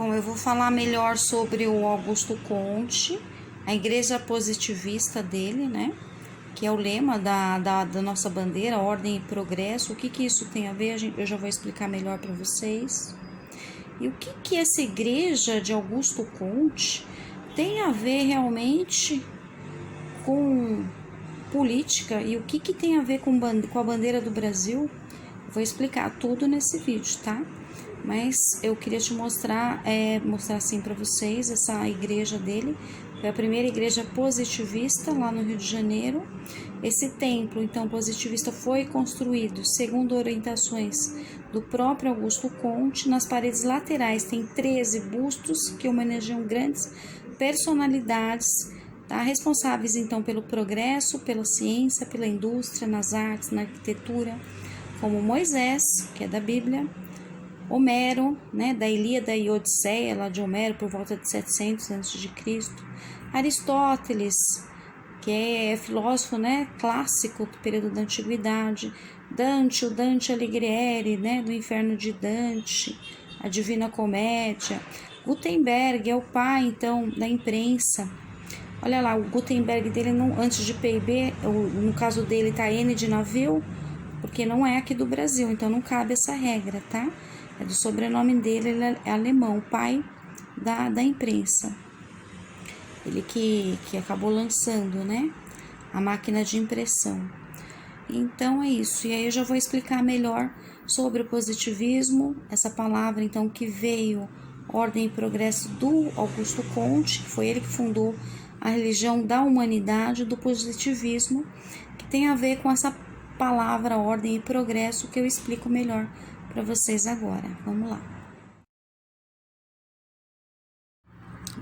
Bom, eu vou falar melhor sobre o Augusto Conte, a igreja positivista dele, né? Que é o lema da nossa bandeira, ordem e progresso. O que isso tem a ver? Eu já vou explicar melhor para vocês. E o que essa igreja de Augusto Conte tem a ver realmente com política e o que tem a ver com a bandeira do Brasil? Eu vou explicar tudo nesse vídeo, tá? Mas eu queria te mostrar assim para vocês essa igreja dele. Foi a primeira igreja positivista lá no Rio de Janeiro. Esse templo, então, positivista foi construído segundo orientações do próprio Augusto Conte. Nas paredes laterais tem 13 bustos que homenageiam grandes personalidades, tá? Responsáveis, então, pelo progresso, pela ciência, pela indústria, nas artes, na arquitetura, como Moisés, que é da Bíblia, Homero, né, da Ilíada e Odisseia, lá de Homero, por volta de 700 a.C., Aristóteles, que é filósofo, né, clássico do período da Antiguidade, Dante, o Dante Alighieri, né, do Inferno de Dante, a Divina Comédia, Gutenberg é o pai, então, da imprensa. Olha lá, o Gutenberg dele, não, antes de PIB, no caso dele tá N de navio, porque não é aqui do Brasil, então não cabe essa regra, tá? É do sobrenome dele, ele é alemão, o pai da imprensa. Ele que acabou lançando, né, a máquina de impressão. Então é isso, e aí eu já vou explicar melhor sobre o positivismo, essa palavra então que veio, ordem e progresso, do Augusto Conte, que foi ele que fundou a religião da humanidade, do positivismo, que tem a ver com essa palavra ordem e progresso, que eu explico melhor para vocês agora. Vamos lá.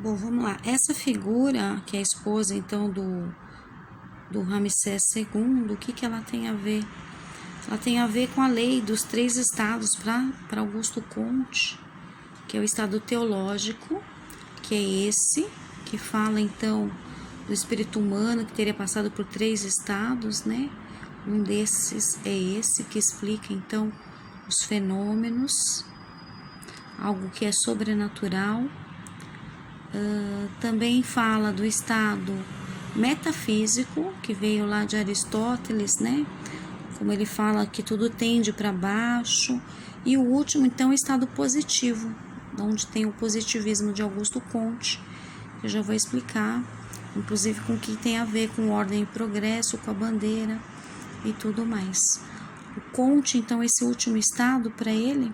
Bom, vamos lá. Essa figura, que é a esposa, então, do Ramsés II, o que ela tem a ver? Ela tem a ver com a lei dos 3 estados para Augusto Conte, que é o estado teológico, que é esse, que fala, então, do espírito humano, que teria passado por 3 estados, né? Um desses é esse, que explica, então, os fenômenos, algo que é sobrenatural. Também fala do estado metafísico, que veio lá de Aristóteles, né? Como ele fala que tudo tende para baixo. E o último, então, é o estado positivo, onde tem o positivismo de Augusto Conte, que eu já vou explicar, inclusive com o que tem a ver com ordem e progresso, com a bandeira e tudo mais. O Conte, então, esse último estado para ele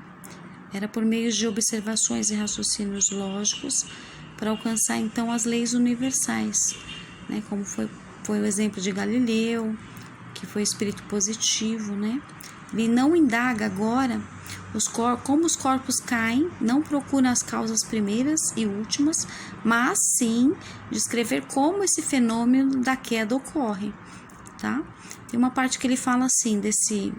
era por meio de observações e raciocínios lógicos para alcançar, então, as leis universais, né? Como foi o exemplo de Galileu, que foi espírito positivo, né? Ele não indaga agora como os corpos caem, não procura as causas primeiras e últimas, mas sim descrever como esse fenômeno da queda ocorre, tá? Tem uma parte que ele fala assim, desse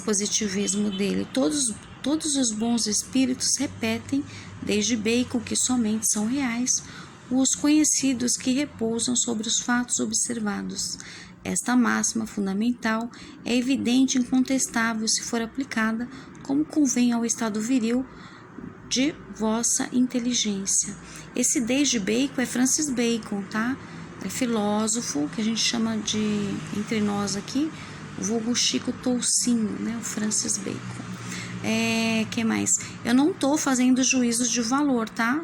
positivismo dele: todos os bons espíritos repetem, desde Bacon, que somente são reais os conhecidos que repousam sobre os fatos observados. Esta máxima fundamental é evidente e incontestável se for aplicada como convém ao estado viril de vossa inteligência. Esse desde Bacon é Francis Bacon, tá? É filósofo, que a gente chama de, entre nós aqui, o vulgo Chico Toucinho, né? O Francis Bacon. Que mais? Eu não tô fazendo juízos de valor, tá?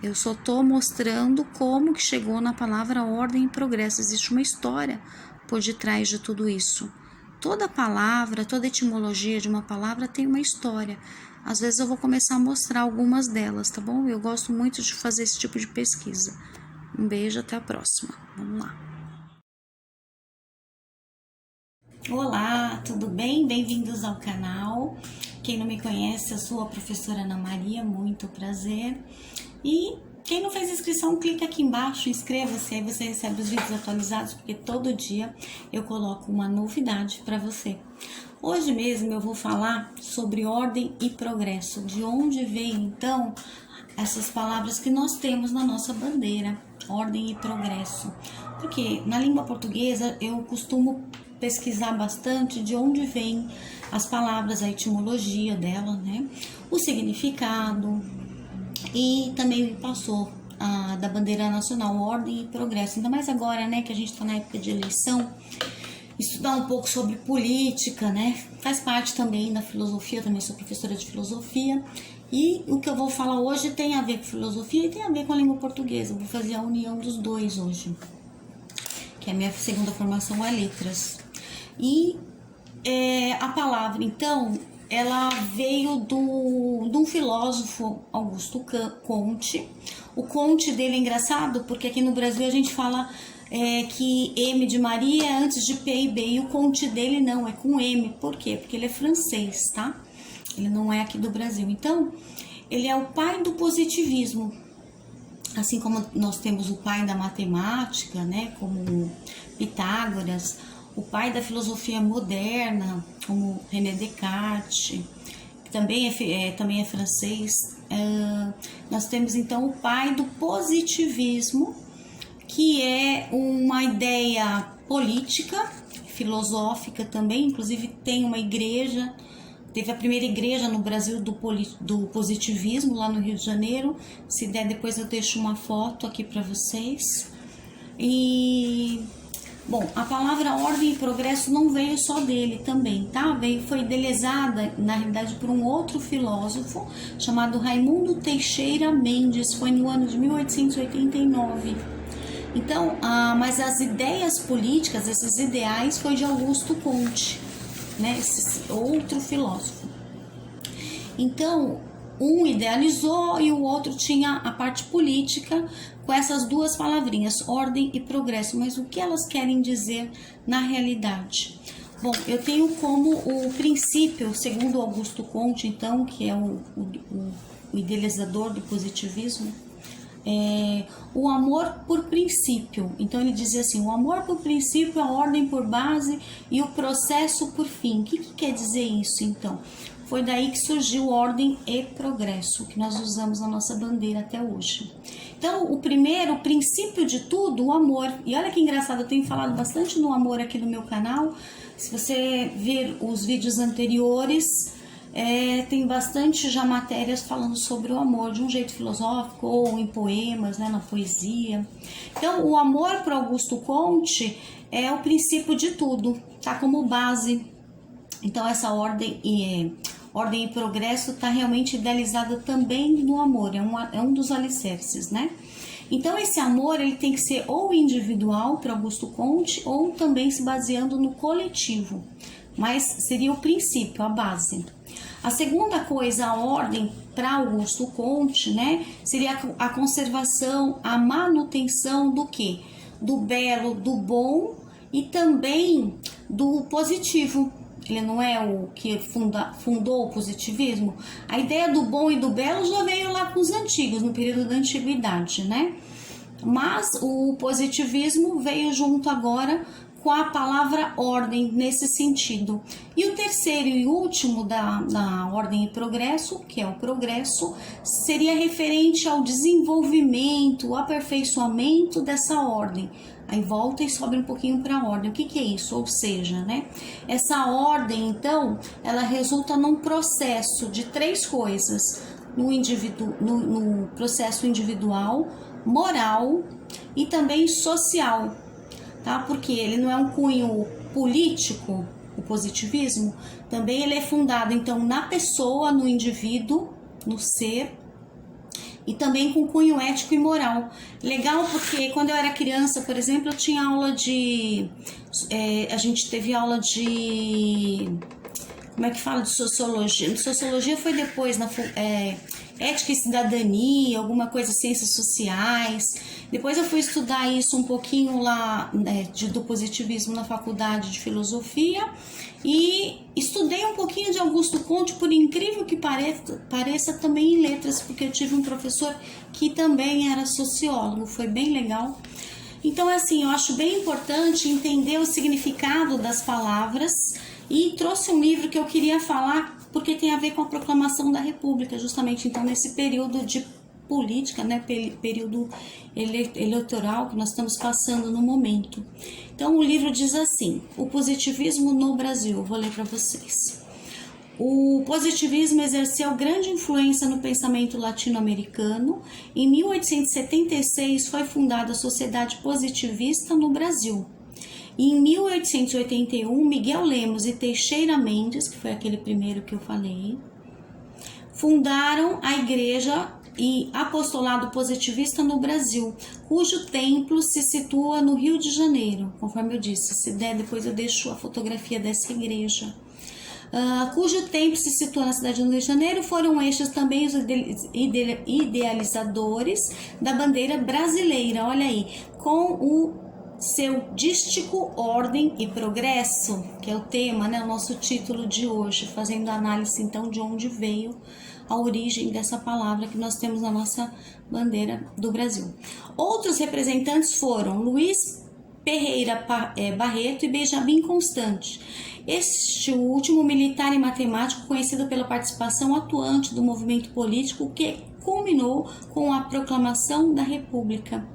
Eu só tô mostrando como que chegou na palavra ordem e progresso. Existe uma história por detrás de tudo isso. Toda palavra, toda etimologia de uma palavra tem uma história. Às vezes eu vou começar a mostrar algumas delas, tá bom? Eu gosto muito de fazer esse tipo de pesquisa. Um beijo, até a próxima. Vamos lá. Olá, tudo bem? Bem-vindos ao canal. Quem não me conhece, eu sou a professora Ana Maria, muito prazer. E quem não fez inscrição, clica aqui embaixo, inscreva-se, aí você recebe os vídeos atualizados, porque todo dia eu coloco uma novidade para você. Hoje mesmo eu vou falar sobre ordem e progresso, de onde vem então essas palavras que nós temos na nossa bandeira. ordem e progresso. Porque na língua portuguesa eu costumo pesquisar bastante de onde vem as palavras, a etimologia dela, né? O significado, e também me passou da bandeira nacional, ordem e progresso. Ainda mais agora, né, que a gente está na época de eleição, estudar um pouco sobre política, né? Faz parte também da filosofia, também sou professora de filosofia. E o que eu vou falar hoje tem a ver com filosofia e tem a ver com a língua portuguesa. Vou fazer a união dos dois hoje, que a minha segunda formação é letras. E a palavra, então, ela veio de um filósofo, Augusto Comte. O Comte dele é engraçado, porque aqui no Brasil a gente fala que M de Maria é antes de P e B, e o Comte dele não, é com M. Por quê? Porque ele é francês, tá? Ele não é aqui do Brasil. Então, ele é o pai do positivismo. Assim como nós temos o pai da matemática, né, como Pitágoras, o pai da filosofia moderna, como René Descartes, que também é francês. Nós temos então o pai do positivismo, que é uma ideia política, filosófica também, inclusive tem uma igreja. Teve a primeira igreja no Brasil do positivismo, lá no Rio de Janeiro. Se der, depois eu deixo uma foto aqui para vocês. E, bom, a palavra ordem e progresso não veio só dele também, tá? Foi idealizada, na realidade, por um outro filósofo chamado Raimundo Teixeira Mendes. Foi no ano de 1889. Então, mas as ideias políticas, esses ideais, foi de Augusto Comte, né, esse outro filósofo. Então, um idealizou e o outro tinha a parte política com essas duas palavrinhas, ordem e progresso. Mas o que elas querem dizer na realidade? Bom, eu tenho como o princípio, segundo Augusto Comte, então, que é o idealizador do positivismo, o amor por princípio. Então ele dizia assim: o amor por princípio, a ordem por base e o processo por fim. O que quer dizer isso então? Foi daí que surgiu ordem e progresso, que nós usamos na nossa bandeira até hoje. Então o princípio de tudo, o amor. E olha que engraçado, eu tenho falado bastante no amor aqui no meu canal. Se você ver os vídeos anteriores, tem bastante já matérias falando sobre o amor de um jeito filosófico ou em poemas, né, na poesia. Então, o amor para Augusto Comte é o princípio de tudo, tá como base. Então, essa ordem e progresso está realmente idealizada também no amor, é um dos alicerces, né? Então, esse amor ele tem que ser ou individual para Augusto Comte ou também se baseando no coletivo, mas seria o princípio, a base. A segunda coisa, a ordem para Augusto Comte, né, seria a conservação, a manutenção do quê? Do belo, do bom e também do positivo. Ele não é o que fundou o positivismo? A ideia do bom e do belo já veio lá com os antigos, no período da antiguidade, né? Mas o positivismo veio junto agora com a palavra ordem nesse sentido. E o terceiro e último da ordem e progresso, que é o progresso, seria referente ao desenvolvimento, o aperfeiçoamento dessa ordem. Aí volta e sobe um pouquinho para a ordem. O que é isso? Ou seja, né? Essa ordem, então, ela resulta num processo de três coisas: no processo individual, moral e também social. Tá? Porque ele não é um cunho político, o positivismo, também ele é fundado então na pessoa, no indivíduo, no ser, e também com cunho ético e moral. Legal, porque quando eu era criança, por exemplo, eu tinha aula de... a gente teve aula de... como é que fala? De sociologia. Sociologia foi depois, ética e cidadania, alguma coisa, ciências sociais. Depois eu fui estudar isso um pouquinho lá, do positivismo na faculdade de filosofia, e estudei um pouquinho de Augusto Comte, por incrível que pareça também em letras, porque eu tive um professor que também era sociólogo, foi bem legal. Então, assim, eu acho bem importante entender o significado das palavras, e trouxe um livro que eu queria falar porque tem a ver com a proclamação da República, justamente então nesse período de política, né, período eleitoral que nós estamos passando no momento. Então o livro diz assim: o positivismo no Brasil. Vou ler para vocês. O positivismo exerceu grande influência no pensamento latino-americano. Em 1876 foi fundada a Sociedade Positivista no Brasil. Em 1881, Miguel Lemos e Teixeira Mendes, que foi aquele primeiro que eu falei, fundaram a Igreja e Apostolado Positivista no Brasil, cujo templo se situa no Rio de Janeiro, conforme eu disse. Se der, depois eu deixo a fotografia dessa igreja. Cujo templo se situa na cidade do Rio de Janeiro. Foram estes também os idealizadores da bandeira brasileira, olha aí, com o seu dístico Ordem e Progresso, que é o tema, né, o nosso título de hoje, fazendo análise então de onde veio a origem dessa palavra que nós temos na nossa bandeira do Brasil. Outros representantes foram Luiz Pereira Barreto e Benjamin Constant. Este último militar e matemático conhecido pela participação atuante do movimento político que culminou com a proclamação da República.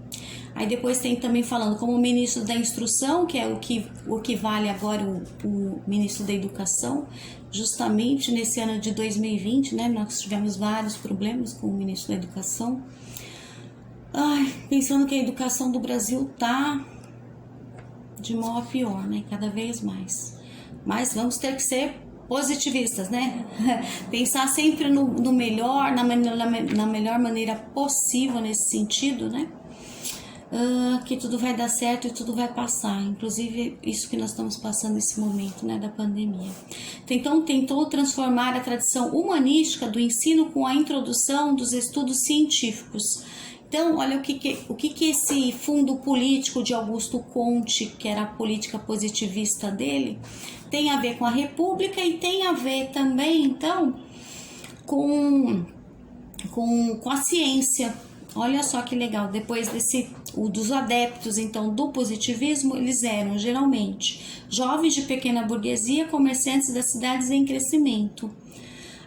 Aí depois tem também falando como ministro da Instrução, que é o que vale agora o ministro da Educação, justamente nesse ano de 2020, né? Nós tivemos vários problemas com o ministro da Educação. Pensando que a educação do Brasil tá de mal a pior, né? Cada vez mais. Mas vamos ter que ser positivistas, né? Pensar sempre no melhor, na melhor maneira possível nesse sentido, né? Que tudo vai dar certo e tudo vai passar, inclusive isso que nós estamos passando nesse momento, né, da pandemia. Então tentou transformar a tradição humanística do ensino com a introdução dos estudos científicos. Então, olha o que esse fundo político de Augusto Conte, que era a política positivista dele, tem a ver com a República e tem a ver também, então, com a ciência. Olha só que legal, depois dos adeptos então do positivismo, eles eram geralmente jovens de pequena burguesia, comerciantes das cidades em crescimento.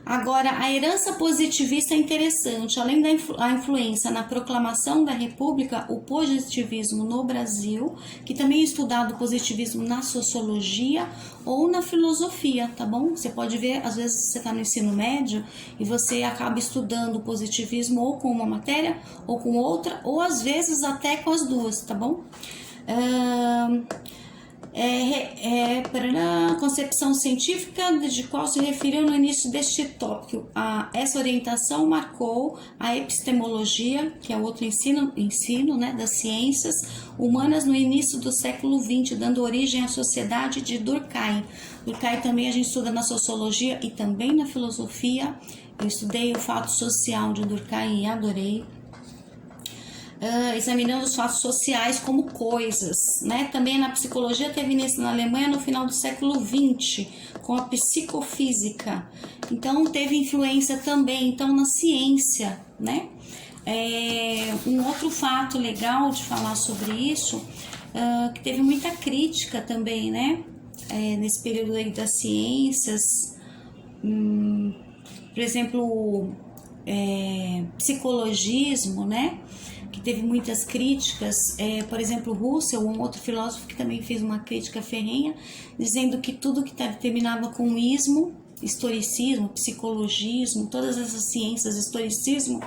Agora, a herança positivista é interessante. Além da influência na proclamação da República, o positivismo no Brasil, que também é estudado o positivismo na sociologia ou na filosofia, tá bom? Você pode ver, às vezes você está no ensino médio e você acaba estudando o positivismo ou com uma matéria ou com outra, ou às vezes até com as duas, tá bom? Para a concepção científica de qual se referiu no início deste tópico. Essa orientação marcou a epistemologia, que é outro ensino, né, das ciências humanas no início do século XX, dando origem à sociedade de Durkheim. Durkheim também a gente estuda na sociologia e também na filosofia. Eu estudei o fato social de Durkheim e adorei. Examinando os fatos sociais como coisas, né? Também na psicologia teve início na Alemanha no final do século XX, com a psicofísica. Então teve influência também então na ciência, né? Um outro fato legal de falar sobre isso, que teve muita crítica também, né? Nesse período aí das ciências, por exemplo, psicologismo, né? Que teve muitas críticas, por exemplo, Russell, um outro filósofo que também fez uma crítica ferrenha, dizendo que tudo que terminava com ismo, historicismo, psicologismo, todas essas ciências, historicismo,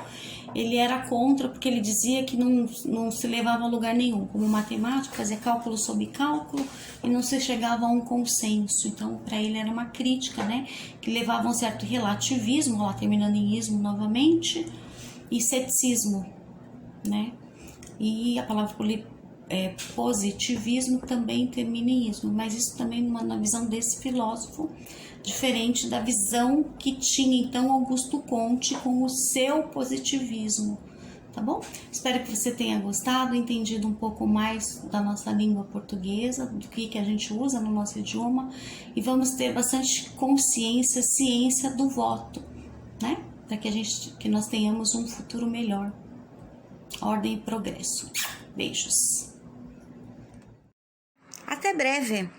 ele era contra, porque ele dizia que não se levava a lugar nenhum, como matemático, fazia cálculo sobre cálculo e não se chegava a um consenso. Então, para ele era uma crítica, né, que levava a um certo relativismo, lá terminando em ismo novamente, e ceticismo, né? E a palavra positivismo também termina em ismo, mas isso também na visão desse filósofo, diferente da visão que tinha então Augusto Conte com o seu positivismo, tá bom? Espero que você tenha gostado, entendido um pouco mais da nossa língua portuguesa, do que a gente usa no nosso idioma, e vamos ter bastante consciência, ciência do voto, né? Para que nós tenhamos um futuro melhor. Ordem e progresso. Beijos. Até breve.